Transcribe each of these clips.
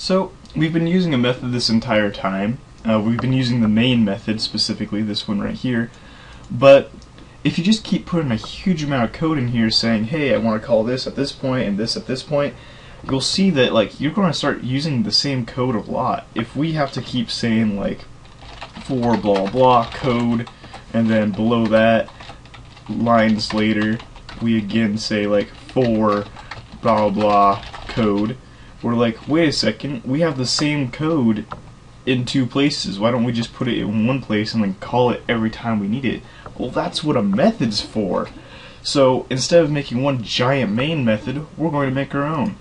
So we've been using a method this entire time. We've been using the main method, specifically this one right here. But if you just keep putting a huge amount of code in here saying, hey, I want to call this at this point and this at this point, you'll see that you're going to start using the same code a lot. If we have to keep saying for blah blah code, and then below that, lines later, we again say for blah blah code, we're like, wait a second, we have the same code in two places. Why don't we just put it in one place and then call it every time we need it? Well, that's what a method's for. So instead of making one giant main method, we're going to make our own.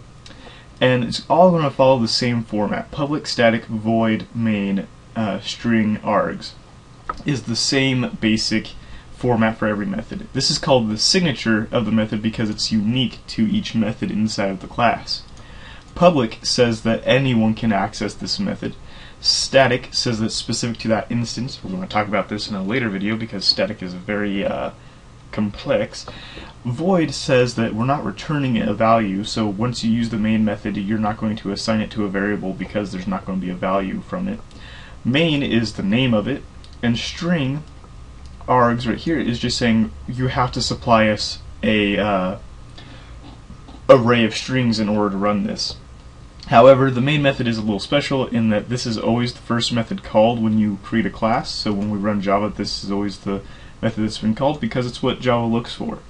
And it's all going to follow the same format. Public static void main string args is the same basic format for every method. This is called the signature of the method because it's unique to each method inside of the class. Public says that anyone can access this method. Static says that it's specific to that instance. We're going to talk about this in a later video because static is very complex. Void says that we're not returning a value, so once you use the main method, you're not going to assign it to a variable because there's not going to be a value from it. Main is the name of it, and string args right here is just saying you have to supply us a array of strings in order to run this. However, the main method is a little special in that this is always the first method called when you create a class. So when we run Java, this is always the method that's been called because it's what Java looks for.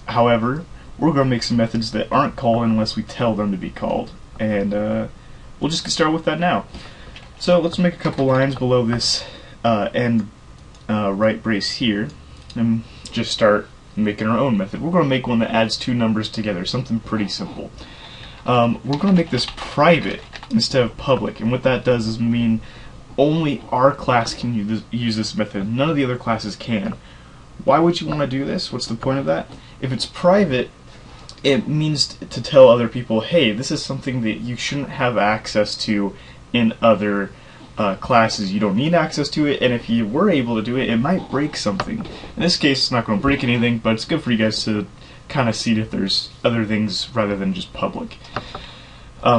However, we're going to make some methods that aren't called unless we tell them to be called. And we'll just get started with that now. So let's make a couple lines below this end right brace here and just start making our own method. We're going to make one that adds two numbers together, something pretty simple. We're going to make this private instead of public, and what that does is mean only our class can use this method. None of the other classes can. Why would you want to do this? What's the point of that? If it's private, it means to tell other people, hey, this is something that you shouldn't have access to in other classes. You don't need access to it, and if you were able to do it, it might break something. In this case, it's not going to break anything, but it's good for you guys to kind of see if there's other things rather than just public.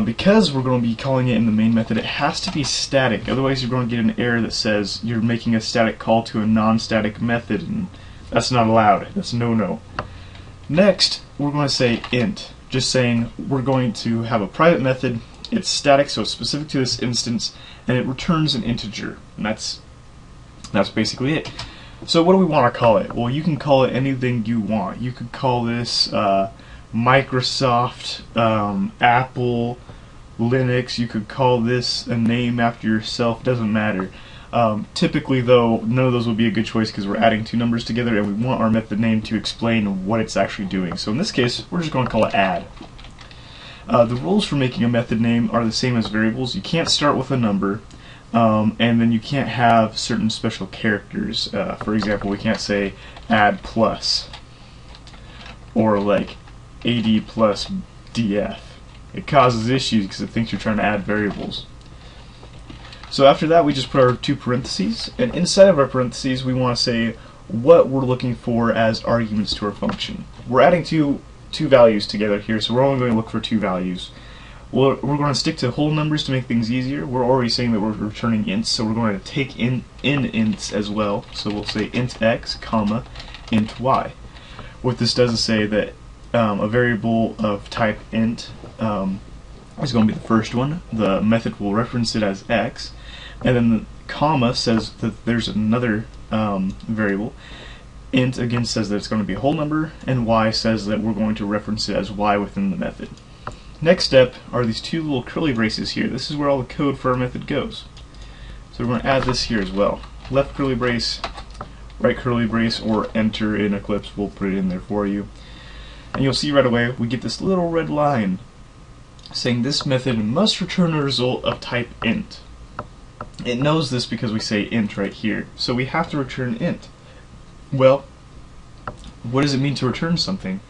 Because we're going to be calling it in the main method, it has to be static. Otherwise, you're going to get an error that says you're making a static call to a non-static method, and that's not allowed. That's no-no. Next, we're going to say int, just saying we're going to have a private method. It's static, so it's specific to this instance, and it returns an integer. And that's basically it. So what do we want to call it? Well, you can call it anything you want. You could call this Microsoft, Apple, Linux. You could call this a name after yourself. Doesn't matter. Typically, though, none of those would be a good choice because we're adding two numbers together, and we want our method name to explain what it's actually doing. So in this case, we're just going to call it add. The rules for making a method name are the same as variables. You can't start with a number. And then you can't have certain special characters. For example, we can't say add plus or AD plus df. It causes issues because it thinks you're trying to add variables. So after that, we just put our two parentheses, and inside of our parentheses, we want to say what we're looking for as arguments to our function. We're adding two values together here, so we're only going to look for two values. We're going to stick to whole numbers to make things easier. We're already saying that we're returning ints, so we're going to take in ints as well. So we'll say int x, comma, int y. What this does is say that a variable of type int is going to be the first one. The method will reference it as x, and then the comma says that there's another variable. Int again says that it's going to be a whole number, and y says that we're going to reference it as y within the method. Next step are these two little curly braces here. This is where all the code for our method goes. So we're going to add this here as well. Left curly brace, right curly brace, or enter in Eclipse. We'll put it in there for you. And you'll see right away we get this little red line saying this method must return a result of type int. It knows this because we say int right here. So we have to return int. Well, what does it mean to return something?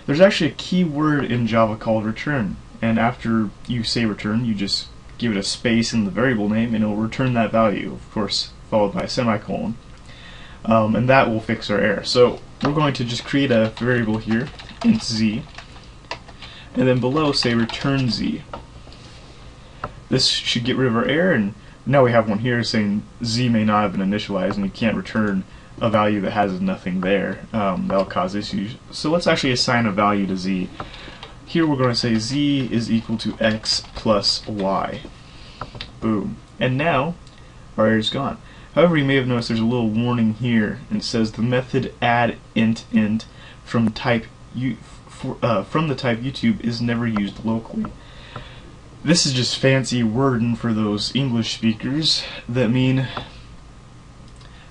There's actually a key word in Java called return, and after you say return, you just give it a space in the variable name and it will return that value, of course followed by a semicolon, and that will fix our error. So we're going to just create a variable here, int z, and then below say return z. This should get rid of our error, and now we have one here saying z may not have been initialized, and you can't return a value that has nothing there. That'll cause issues. So let's actually assign a value to z. Here we're going to say z is equal to x plus y. Boom. And now our error's gone. However, you may have noticed there's a little warning here, and it says the method add int from the type YouTube is never used locally. This is just fancy wording for those English speakers that mean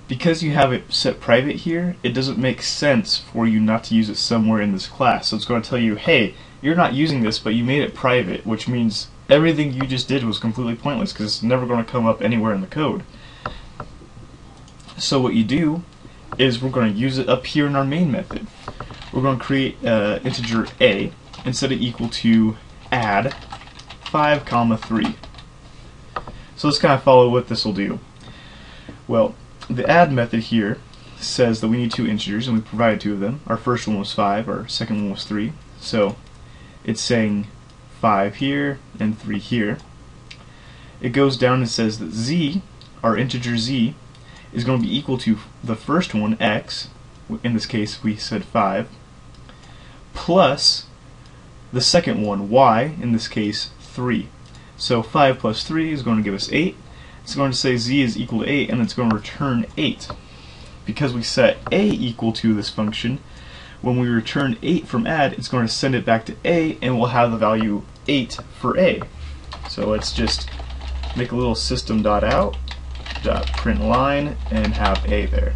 because you have it set private here, it doesn't make sense for you not to use it somewhere in this class. So it's going to tell you, hey, you're not using this, but you made it private, which means everything you just did was completely pointless because it's never going to come up anywhere in the code. So what you do is we're going to use it up here in our main method. We're going to create integer a and set it equal to add 5, 3. So let's kind of follow what this will do. Well, the add method here says that we need two integers, and we provided two of them. Our first one was 5, our second one was 3. So it's saying 5 here and 3 here. It goes down and says that z, our integer z, is going to be equal to the first one, x, in this case we said 5, plus the second one, y, in this case 3. So 5 plus 3 is going to give us 8. It's going to say z is equal to 8, and it's going to return 8. Because we set a equal to this function, when we return 8 from add, it's going to send it back to a, and we'll have the value 8 for a. So let's just make a little system.out.println and have a there.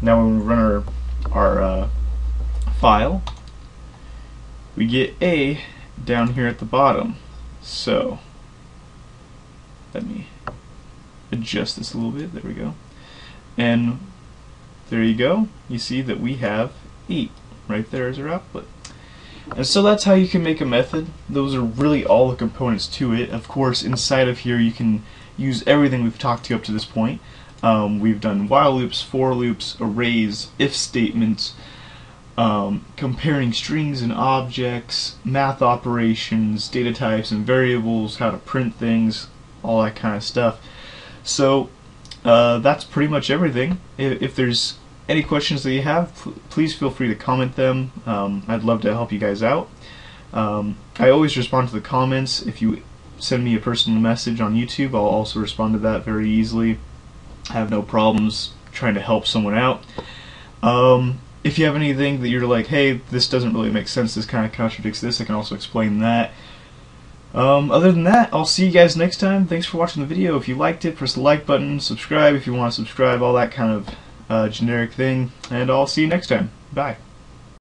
Now when we run our file, we get a down here at the bottom. So let me adjust this a little bit. There we go. And there you go. You see that we have 8 right there as our output. And so that's how you can make a method. Those are really all the components to it. Of course, inside of here you can use everything we've talked to up to this point. We've done while loops, for loops, arrays, if statements, comparing strings and objects, math operations, data types and variables, how to print things, all that kind of stuff. So that's pretty much everything. If there's any questions that you have, please feel free to comment them. I'd love to help you guys out. I always respond to the comments. If you send me a personal message on YouTube, I'll also respond to that very easily. I have no problems trying to help someone out. If you have anything that you're like, hey, this doesn't really make sense, this kind of contradicts this, I can also explain that. Other than that, I'll see you guys next time. Thanks for watching the video. If you liked it, press the like button, subscribe if you want to subscribe, all that kind of generic thing, and I'll see you next time. Bye.